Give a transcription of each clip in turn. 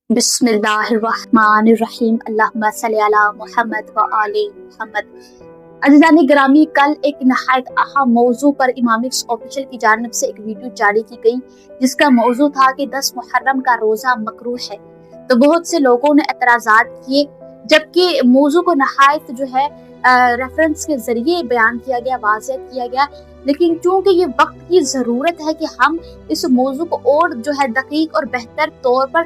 बिस्मिल्लाहिर्रहमानिर्रहीम अल्लाहुम्मा सल्ली अला मुहम्मद व आले मुहम्मद। अज़ीज़ान गिरामी, कल एक नहायत अहम मौजू पर इमाम ऑफिशियल की जानिब से एक वीडियो जारी की गई जिसका मौजू था कि 10 मुहर्रम का रोज़ा मकरूह है। तो बहुत से लोगों ने एतराज़ात किए, जबकि मौजू को नहायत रेफरेंस के जरिए बयान किया गया, वाज़ेह किया गया। लेकिन चूंकि ये वक्त की ज़रूरत है कि हम इस मौजू को और दकीक और बेहतर तौर पर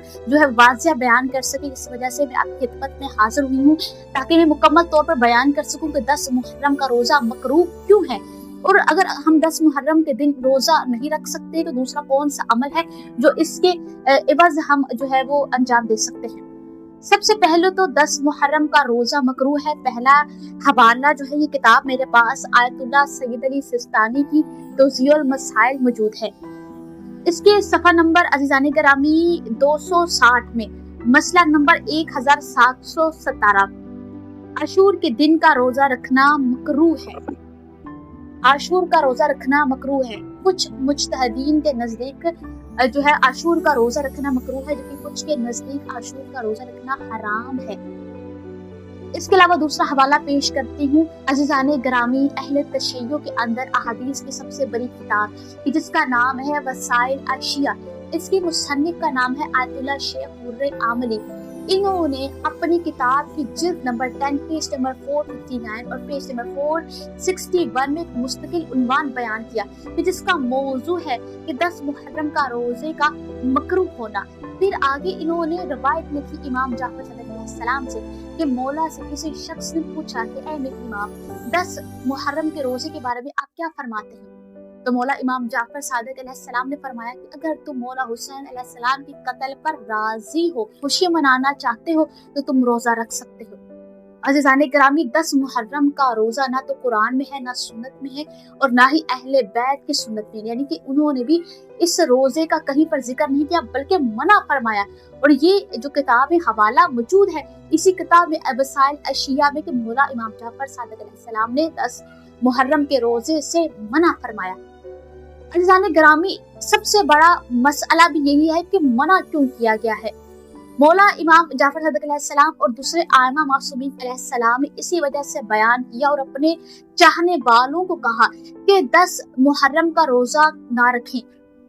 वाज़ेह बयान कर सके, इस वजह से मैं आपकी खिदमत में हाजिर हुई हूँ ताकि मैं मुकम्मल तौर पर बयान कर सकूँ कि 10 मुहर्रम का रोज़ा मकरूह क्यों है, और अगर हम 10 मुहर्रम के दिन रोज़ा नहीं रख सकते तो दूसरा कौन सा अमल है जो इसके एवज़ हम वो अंजाम दे सकते हैं। सबसे पहले तो 10 मुहर्रम का रोज़ा मकरूह है। पहला हवाला ये किताब मेरे पास आयतुल्लाह सैयद अली सिस्तानी की तौज़ीउल मसाइल मौजूद है। इसके सफ़ा नंबर अज़ीज़ान गिरामी 260 में मसला नंबर 1717 आशूर के दिन का रोज़ा रखना मकरूह है। आशूर का रोज़ा रखना मकरूह है। कुछ मुज्तहिदीन के नज़दीक आशूर का रोज़ा रखना मकरूह है, जबकि कुछ के नज़दीक आशूर का रोज़ा रखना हराम है। इसके अलावा दूसरा हवाला पेश करती हूँ। अज़ीज़ान गिरामी, अहले तशय्यो के अंदर अहादीस की सबसे बड़ी किताब जिसका नाम है वसाइल अशिया, इसके मुसन्निफ का नाम है आयतुल्लाह शेख मुर्रे आमली। इन्होंने अपनी किताब की जिल्द नंबर 10 पेज नंबर 459 और पेज नंबर 461 में एक मुस्तकिल उन्वान बयान किया कि जिसका मौजू है कि 10 मुहर्रम का रोजे का मकरूह होना। फिर आगे इन्होंने रवायत लिखी इमाम जाफर सल्लल्लाहु से कि मौला से किसी शख्स ने पूछा कि ऐ मेरे इमाम, 10 मुहर्रम के रोजे के बारे में आप क्या फरमाते हैं? तो मौला इमाम जाफर सादिक अलैहिस्सलाम ने फरमाया कि अगर तुम मौला हुसैन अलैहिस्सलाम की कत्ल पर राजी हो, खुशी मनाना चाहते हो तो तुम रोजा रख सकते हो। अज़ीज़ान गिरामी, 10 मुहर्रम का रोजा ना तो कुरान में है, ना सुन्नत में है, और ना ही अहले बैत की सुन्नत में, यानी कि उन्होंने भी इस रोजे का कहीं पर जिक्र नहीं किया बल्कि मना फरमाया। और ये जो किताब है हवाला मौजूद है इसी किताब में वसाइल अशिया में कि मौला इमाम जाफर सादिक अलैहिस्सलाम ने 10 मुहर्रम के रोजे से मना फरमाया। अज़ीज़ान गिरामी, सबसे बड़ा मसला भी यही है कि मना क्यों किया गया है। मौला इमाम जाफर सादिक अलैहिस्सलाम और दूसरे आइमा मासूमीन अलैहिस्सलाम ने इसी वजह से बयान किया और अपने चाहने वालों को कहा कि 10 मुहर्रम का रोजा ना रखें,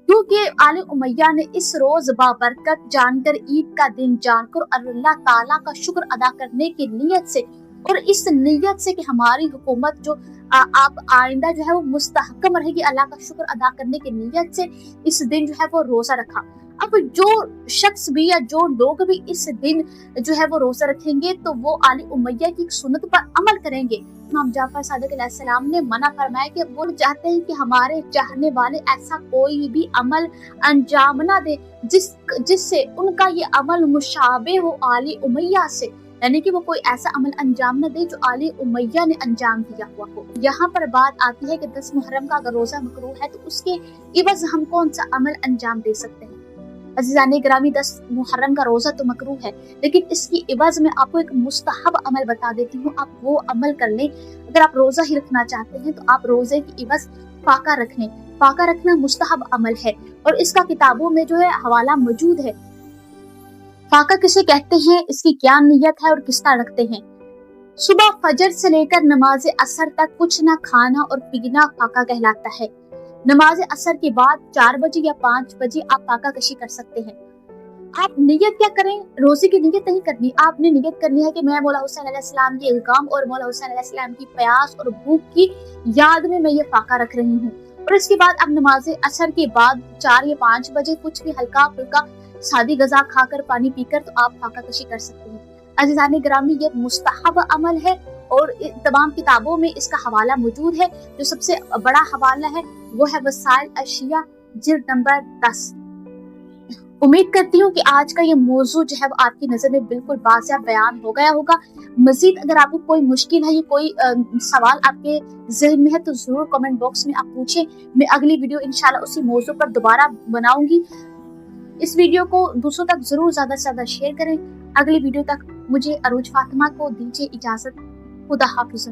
क्योंकि आले उमैया ने इस रोज बाबरकत जानकर, ईद का दिन जानकर अल्लाह ताला का शुक्र अदा करने की नीयत से और इस नीयत से कि हमारी हुकूमत आप आइंदा वो मुस्तहकम रहेगी, अल्लाह का शुक्र अदा करने की नीयत से इस दिन वो रोजा रखा। अब जो शख्स भी या जो लोग भी इस दिन वो रोजा रखेंगे तो वो आले उमैया की सुन्नत पर अमल करेंगे। इमाम जाफर सादिक अलैहिस्सलाम ने मना फरमाया कि वो चाहते हैं कि हमारे चाहने वाले ऐसा कोई भी अमल अंजाम ना दे जिससे उनका ये अमल मुशाबे हो आले उमैया से, यानी कि वो कोई ऐसा अमल अंजाम न दे जो आले उमैया ने अंजाम दिया हुआ हो। यहाँ पर बात आती है कि 10 मुहर्रम का अगर रोजा मकरूह है तो उसके इवज़ हम कौन सा अमल अंजाम दे सकते हैं। अज़ीज़ान गिरामी, 10 मुहर्रम का रोजा तो मकरूह है, लेकिन इसकी इवज़ में आपको एक मुस्तहब अमल बता देती हूँ, आप वो अमल कर लें। अगर आप रोजा ही रखना चाहते हैं तो आप रोजे की इवज़ फाका रख लें। फाका रखना मुस्तहब अमल है और इसका किताबों में हवाला मौजूद है। फाका किसे कहते हैं, इसकी क्या नियत है और किस तरह रखते हैं। सुबह फजर से लेकर नमाज असर तक कुछ ना खाना और पीना फाका कहलाता है। नमाज असर के बाद 4 बजे या 5 बजे आप फाका कशी कर सकते हैं। आप नियत क्या करें, रोजे की नियत नहीं करनी, आपने नियत करनी है कि मैं मौला हुसैन अलैहिस्सलाम के इल्काम और मौला हुसैन अलैहिस्सलाम की प्यास और भूख की याद में मैं ये फाका रख रही हूँ। और इसके बाद अब नमाज असर के बाद 4 या 5 बजे कुछ भी हल्का फुल्का सादी गजा खाकर, पानी पीकर तो आप फाका कशी कर सकते हैं। अज़ीज़ान गिरामी, ये मुस्तहब अमल है और तमाम किताबों में इसका हवाला मौजूद है। जो सबसे बड़ा हवाला है वो है वसाइल अशिया जिल्द नंबर 10। उम्मीद करती हूँ कि आज का ये मौजू वो आपकी नजर में बिल्कुल वाज़ेह बयान हो गया होगा। मजीद अगर आपको कोई मुश्किल है या कोई सवाल आपके ज़हन में है तो जरूर कमेंट बॉक्स में आप पूछें। मैं अगली वीडियो इंशाल्लाह उसी मौजू पर दोबारा बनाऊंगी। इस वीडियो को दूसरों तक जरूर ज्यादा से ज्यादा शेयर करें। अगली वीडियो तक मुझे अरूज फातिमा को दीजिए इजाजत। खुदा हाफिज़।